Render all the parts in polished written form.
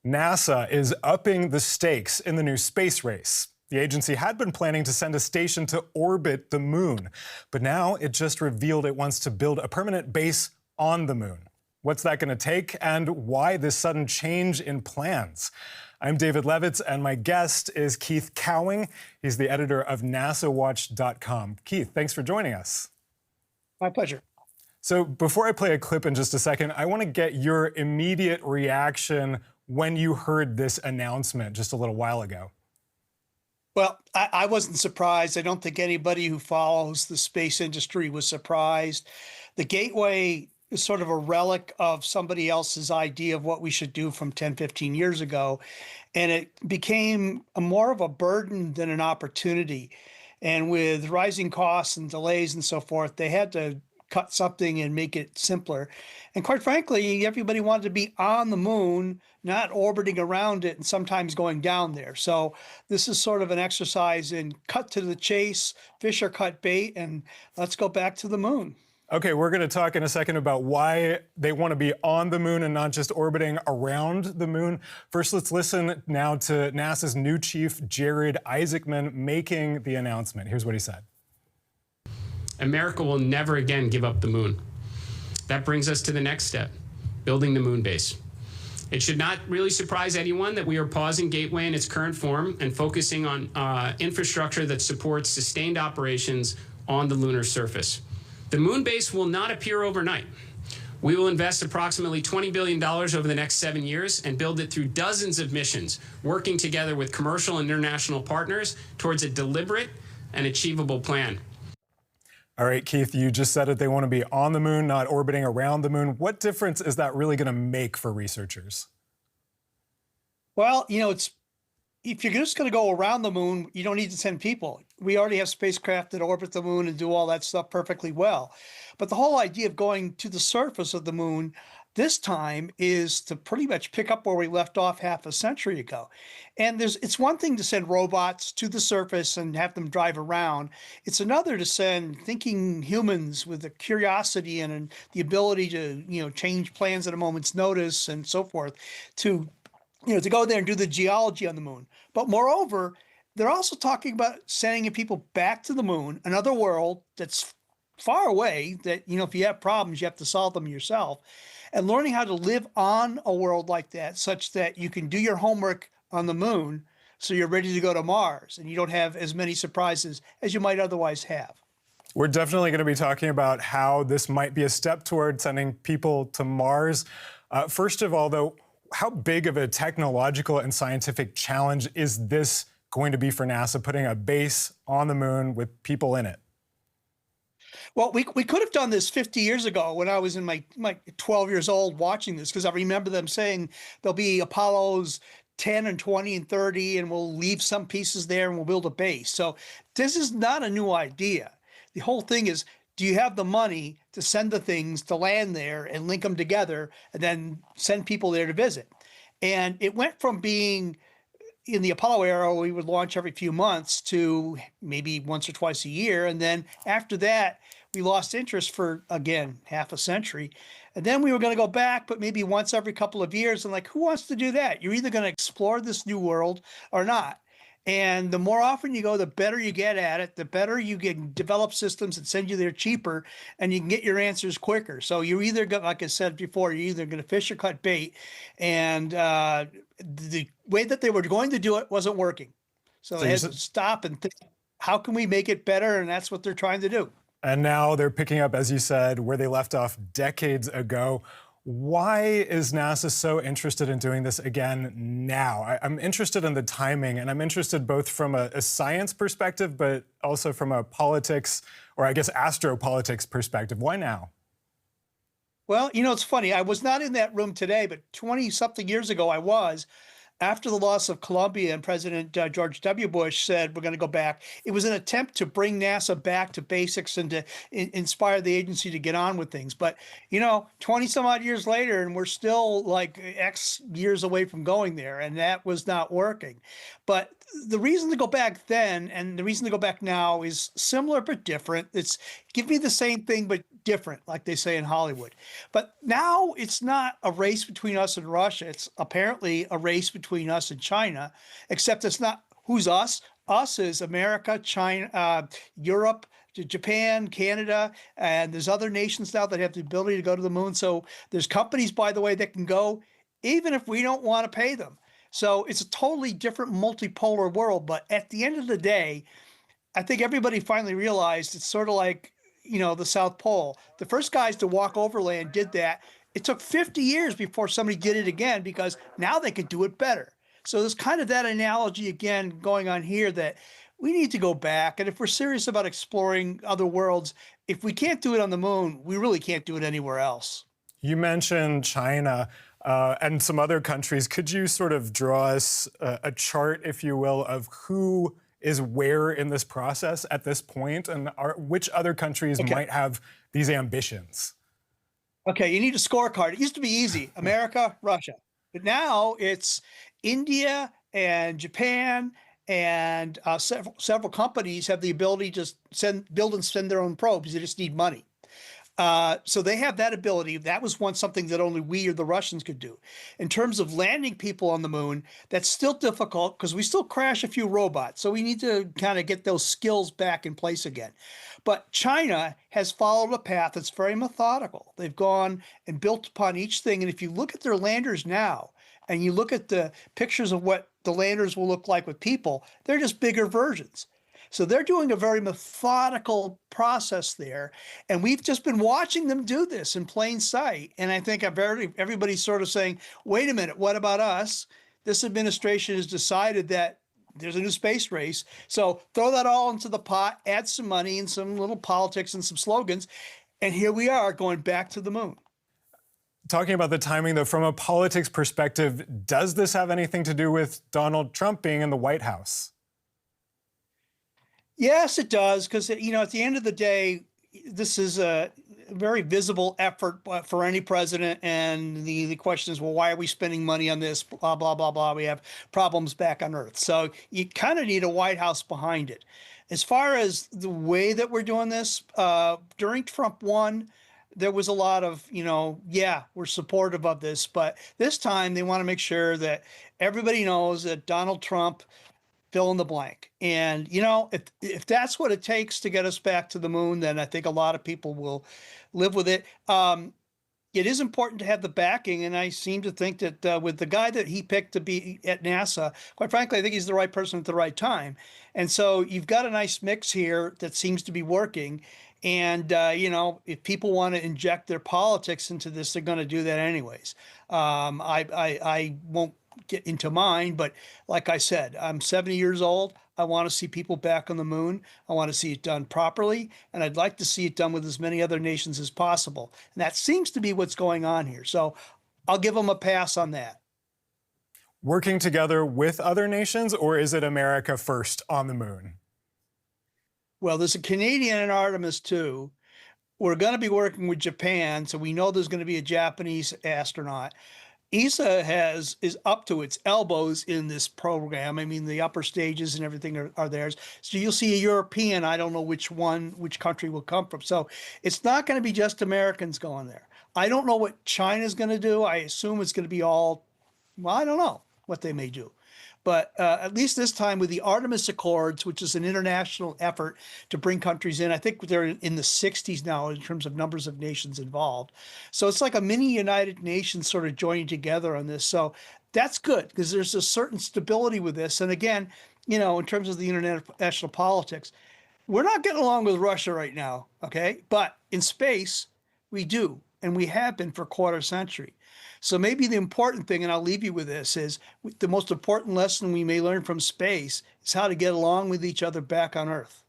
NASA is upping the stakes in the new space race. The agency had been planning to send a station to orbit the moon, but now it just revealed it wants to build a permanent base on the moon. What's that going to take, and why this sudden change in plans? I'm David Levitz, and my guest is Keith Cowing. He's the editor of NASAWatch.com. Keith, thanks for joining us. My pleasure. So before I play a clip in just a second, I want to get your immediate reaction when you heard this announcement just a little while ago. Well, I wasn't surprised. I don't think anybody who follows the space industry was surprised. The Gateway is sort of a relic of somebody else's idea of what we should do from 10, 15 years ago. And it became more of a burden than an opportunity. And with rising costs and delays and so forth, they had to cut something and make it simpler. And quite frankly, everybody wanted to be on the moon, not orbiting around it and sometimes going down there. So this is sort of an exercise in cut to the chase, fish or cut bait, and let's go back to the moon. Okay, we're going to talk in a second about why they want to be on the moon and not just orbiting around the moon. First, let's listen now to NASA's new chief, Jared Isaacman, making the announcement. Here's what he said. America will never again give up the moon. That brings us to the next step, building the moon base. It should not really surprise anyone that we are pausing Gateway in its current form and focusing on infrastructure that supports sustained operations on the lunar surface. The moon base will not appear overnight. We will invest approximately $20 billion over the next 7 years and build it through dozens of missions, working together with commercial and international partners towards a deliberate and achievable plan. All right, Keith, you just said it. They want to be on the moon, not orbiting around the moon. What difference is that really going to make for researchers? Well, if you're just going to go around the moon, you don't need to send people. We already have spacecraft that orbit the moon and do all that stuff perfectly well. But the whole idea of going to the surface of the moon this time is to pretty much pick up where we left off half a century ago. And it's one thing to send robots to the surface and have them drive around. It's another to send thinking humans with the curiosity and the ability to, change plans at a moment's notice and so forth to go there and do the geology on the moon. But moreover, they're also talking about sending people back to the moon, another world that's far away, that, if you have problems, you have to solve them yourself, and learning how to live on a world like that such that you can do your homework on the moon so you're ready to go to Mars and you don't have as many surprises as you might otherwise have. We're definitely going to be talking about how this might be a step toward sending people to Mars. First of all, though, how big of a technological and scientific challenge is this going to be for NASA, putting a base on the moon with people in it? Well, we could have done this 50 years ago when I was in my 12 years old watching this, because I remember them saying there'll be Apollos 10 and 20 and 30, and we'll leave some pieces there and we'll build a base. So this is not a new idea. The whole thing is, do you have the money to send the things to land there and link them together and then send people there to visit? And it went from being, in the Apollo era, we would launch every few months to maybe once or twice a year. And then after that, we lost interest for, again, half a century. And then we were going to go back, but maybe once every couple of years. And who wants to do that? You're either going to explore this new world or not. And the more often you go, the better you get at it, the better you can develop systems that send you there cheaper, and you can get your answers quicker. So you're either, like I said before, you're either going to fish or cut bait. And the way that they were going to do it wasn't working. So they had to stop and think, how can we make it better? And that's what they're trying to do. And now they're picking up, as you said, where they left off decades ago. Why is NASA so interested in doing this again now? I'm interested in the timing, and I'm interested both from a science perspective, but also from a politics, or I guess astropolitics perspective. Why now? Well, it's funny. I was not in that room today, but 20-something years ago I was. after the loss of Columbia and President George W. Bush said we're going to go back, it was an attempt to bring NASA back to basics and to inspire the agency to get on with things. But, 20 some odd years later, and we're still like X years away from going there, and that was not working. But the reason to go back then and the reason to go back now is similar but different. It's give me the same thing but different, like they say in Hollywood. But now it's not a race between us and Russia. It's apparently a race between us and China, except it's not who's us. Us is America, China, Europe, Japan, Canada, and there's other nations now that have the ability to go to the moon. So there's companies, by the way, that can go even if we don't want to pay them. So it's a totally different multipolar world. But at the end of the day, I think everybody finally realized it's sort of like, the South Pole. The first guys to walk overland did that. It took 50 years before somebody did it again because now they could do it better. So there's kind of that analogy again going on here that we need to go back. And if we're serious about exploring other worlds, if we can't do it on the moon, we really can't do it anywhere else. You mentioned China and some other countries. Could you sort of draw us a chart, if you will, of who is where in this process at this point, and which other countries might have these ambitions? Okay, you need a scorecard. It used to be easy, America, Russia. But now it's India and Japan and several companies have the ability to build and send their own probes. They just need money. So they have that ability. That was once something that only we or the Russians could do. In terms of landing people on the moon, that's still difficult because we still crash a few robots. So we need to kind of get those skills back in place again. But China has followed a path that's very methodical. They've gone and built upon each thing. And if you look at their landers now, and you look at the pictures of what the landers will look like with people, they're just bigger versions. So they're doing a very methodical process there. And we've just been watching them do this in plain sight. And I think everybody's sort of saying, wait a minute, what about us? This administration has decided that there's a new space race. So throw that all into the pot, add some money and some little politics and some slogans. And here we are going back to the moon. Talking about the timing, though, from a politics perspective, does this have anything to do with Donald Trump being in the White House? Yes, it does, because at the end of the day, this is a very visible effort for any president, and the question is, well, why are we spending money on this? Blah blah blah blah. We have problems back on Earth, so you kind of need a White House behind it. As far as the way that we're doing this, during Trump 1, there was a lot of, yeah, we're supportive of this, but this time they want to make sure that everybody knows that Donald Trump fill in the blank. And, if that's what it takes to get us back to the moon, then I think a lot of people will live with it. It is important to have the backing. And I seem to think that with the guy that he picked to be at NASA, quite frankly, I think he's the right person at the right time. And so you've got a nice mix here that seems to be working. And, if people want to inject their politics into this, they're going to do that anyways. I won't get into mine, but like I said, I'm 70 years old. I want to see people back on the moon. I want to see it done properly, and I'd like to see it done with as many other nations as possible. And that seems to be what's going on here. So I'll give them a pass on that. Working together with other nations, or is it America first on the moon? Well, there's a Canadian in Artemis too. We're going to be working with Japan, so we know there's going to be a Japanese astronaut. ESA is up to its elbows in this program. I mean, the upper stages and everything are theirs. So you'll see a European. I don't know which country will come from. So it's not going to be just Americans going there. I don't know what China's going to do. I assume it's going to be all, well, I don't know what they may do. But at least this time with the Artemis Accords, which is an international effort to bring countries in, I think they're in the 60s now in terms of numbers of nations involved. So it's like a mini United Nations sort of joining together on this. So that's good because there's a certain stability with this. And again, in terms of the international politics, we're not getting along with Russia right now, okay? But in space, we do, and we have been for a quarter century. So maybe the important thing, and I'll leave you with this, is the most important lesson we may learn from space is how to get along with each other back on Earth.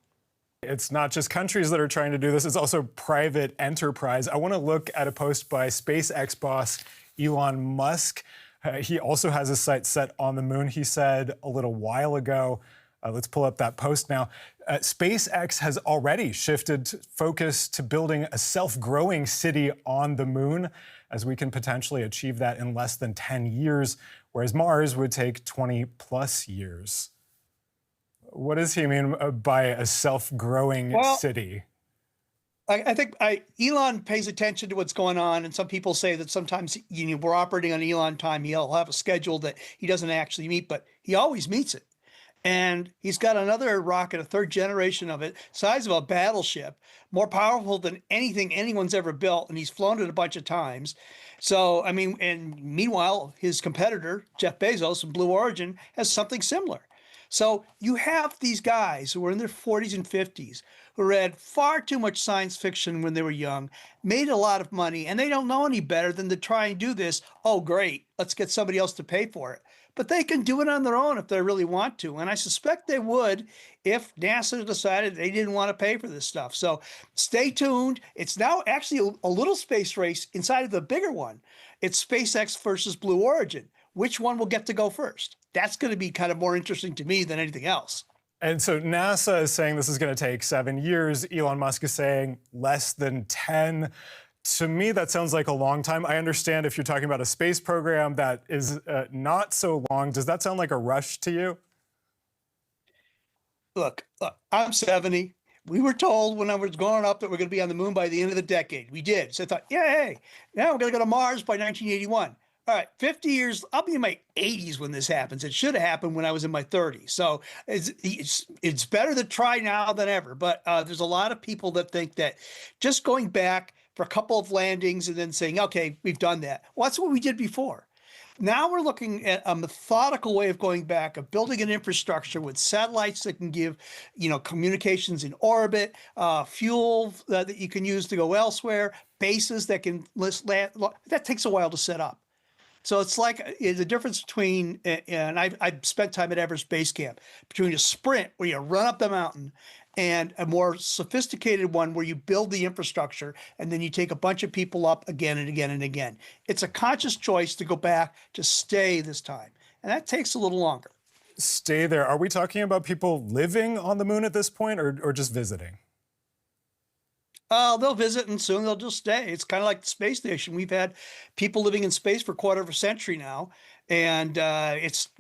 It's not just countries that are trying to do this, it's also private enterprise. I want to look at a post by SpaceX boss Elon Musk. He also has his sights set on the moon, he said a little while ago. Let's pull up that post now. SpaceX has already shifted focus to building a self-growing city on the moon, as we can potentially achieve that in less than 10 years, whereas Mars would take 20 plus years. What does he mean by a self-growing city? I think Elon pays attention to what's going on, and some people say that sometimes we're operating on Elon time. He'll have a schedule that he doesn't actually meet, but he always meets it. And he's got another rocket, a third generation of it, size of a battleship, more powerful than anything anyone's ever built, and he's flown it a bunch of times. So, I mean, and meanwhile, his competitor, Jeff Bezos from Blue Origin, has something similar. So you have these guys who are in their 40s and 50s who read far too much science fiction when they were young, made a lot of money, and they don't know any better than to try and do this. Oh, great, let's get somebody else to pay for it. But they can do it on their own if they really want to. And I suspect they would if NASA decided they didn't want to pay for this stuff. So stay tuned. It's now actually a little space race inside of the bigger one. It's SpaceX versus Blue Origin. Which one will get to go first? That's going to be kind of more interesting to me than anything else. And so NASA is saying this is going to take 7 years. Elon Musk is saying less than 10. To me, that sounds like a long time. I understand if you're talking about a space program that is not so long. Does that sound like a rush to you? Look, I'm 70. We were told when I was growing up that we're going to be on the moon by the end of the decade. We did. So I thought, yay, now we're going to go to Mars by 1981. All right, 50 years, I'll be in my 80s when this happens. It should have happened when I was in my 30s. So it's better to try now than ever. But there's a lot of people that think that just going back for a couple of landings and then saying, okay, we've done that. Well, that's what we did before. Now we're looking at a methodical way of going back, of building an infrastructure with satellites that can give, communications in orbit, fuel that you can use to go elsewhere, bases that can land. That takes a while to set up. So it's like the difference between, and I've spent time at Everest Base Camp, between a sprint where you run up the mountain and a more sophisticated one where you build the infrastructure and then you take a bunch of people up again and again and again. It's a conscious choice to go back, to stay this time. And that takes a little longer. Stay there. Are we talking about people living on the moon at this point or just visiting? They'll visit and soon they'll just stay. It's kind of like the space station. We've had people living in space for a quarter of a century now, and it's,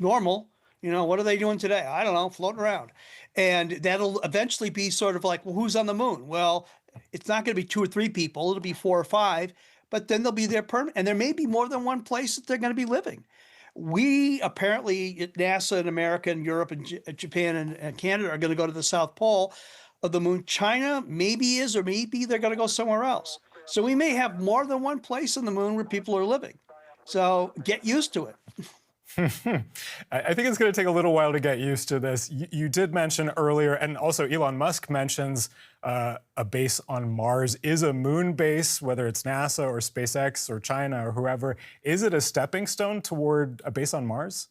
normal. What are they doing today? I don't know, floating around. And that'll eventually be sort of like, well, who's on the moon? Well, it's not going to be 2 or 3 people. It'll be 4 or 5, but then they'll be there permanent. And there may be more than one place that they're going to be living. We apparently at NASA in America and Europe and Japan and Canada are going to go to the South Pole of the moon. China maybe is, or maybe they're going to go somewhere else. So we may have more than one place on the moon where people are living. So get used to it. I think it's going to take a little while to get used to this. You did mention earlier, and also Elon Musk mentions a base on Mars. Is a moon base, whether it's NASA or SpaceX or China or whoever, is it a stepping stone toward a base on Mars?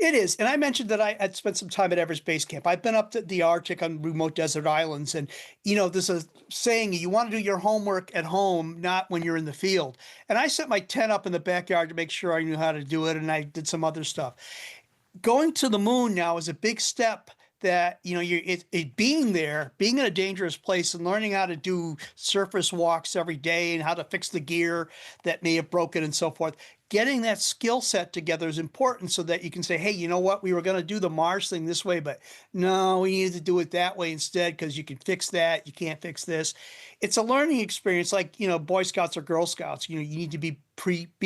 It is. And I mentioned that I had spent some time at Everest Base Camp. I've been up to the Arctic on remote desert islands. And, there's a saying, you want to do your homework at home, not when you're in the field. And I set my tent up in the backyard to make sure I knew how to do it. And I did some other stuff. Going to the moon now is a big step that, being there, being in a dangerous place and learning how to do surface walks every day and how to fix the gear that may have broken and so forth. Getting that skill set together is important so that you can say, hey, you know what? We were going to do the Mars thing this way, but no, we needed to do it that way instead because you can fix that. You can't fix this. It's a learning experience like, Boy Scouts or Girl Scouts. You need to be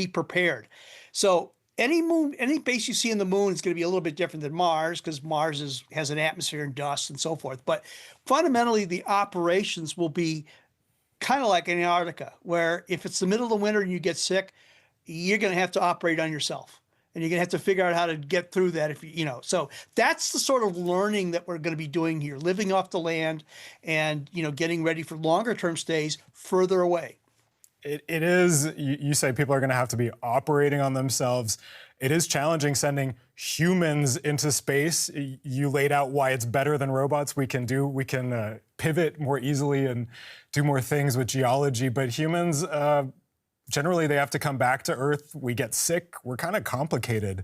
prepared. So any base you see in the moon is going to be a little bit different than Mars because Mars has an atmosphere and dust and so forth. But fundamentally, the operations will be kind of like Antarctica, where if it's the middle of the winter and you get sick, you're going to have to operate on yourself. And you're going to have to figure out how to get through that So that's the sort of learning that we're going to be doing here, living off the land and, getting ready for longer term stays further away. It is, you say people are going to have to be operating on themselves. It is challenging sending humans into space. You laid out why it's better than robots. We can pivot more easily and do more things with geology, but humans, Generally, they have to come back to Earth. We get sick. We're kind of complicated.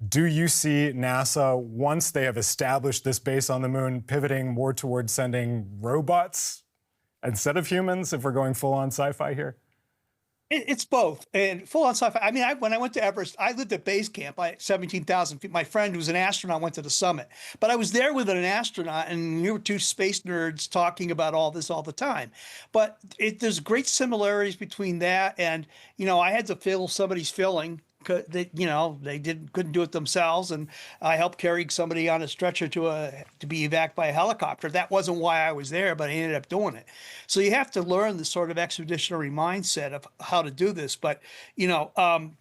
Do you see NASA, once they have established this base on the moon, pivoting more towards sending robots instead of humans, if we're going full-on sci-fi here? It's both, and full on sci-fi. I mean, when I went to Everest, I lived at base camp at 17,000 feet. My friend, who's an astronaut, went to the summit. But I was there with an astronaut, and we were two space nerds talking about all this all the time. But there's great similarities between that and, I had to fill somebody's filling. They couldn't do it themselves, and I helped carry somebody on a stretcher to be evac by a helicopter. That wasn't why I was there, but I ended up doing it. So you have to learn the sort of expeditionary mindset of how to do this. But you got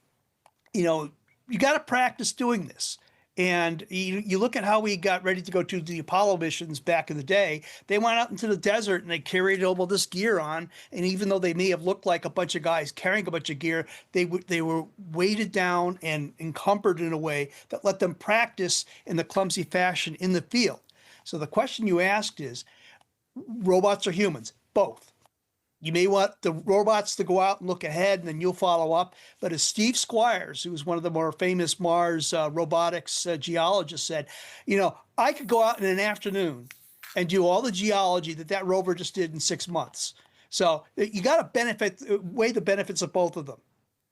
to practice doing this. And you look at how we got ready to go to the Apollo missions back in the day. They went out into the desert and they carried all this gear on. And even though they may have looked like a bunch of guys carrying a bunch of gear, they were weighted down and encumbered in a way that let them practice in the clumsy fashion in the field. So the question you asked is, robots or humans? Both. You may want the robots to go out and look ahead, and then you'll follow up. But as Steve Squires, who was one of the more famous Mars robotics geologists, said, I could go out in an afternoon and do all the geology that rover just did in 6 months. So you got to weigh the benefits of both of them.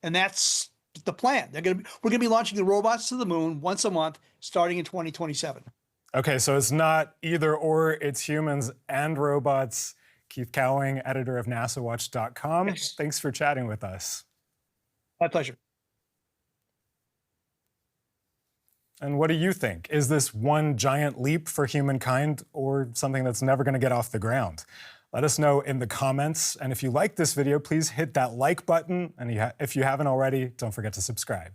And that's the plan. We're going to be launching the robots to the moon once a month starting in 2027. Okay, so it's not either or, it's humans and robots. Keith Cowling, editor of NASAWatch.com. Yes. Thanks for chatting with us. My pleasure. And what do you think? Is this one giant leap for humankind or something that's never going to get off the ground? Let us know in the comments. And if you like this video, please hit that like button. And if you haven't already, don't forget to subscribe.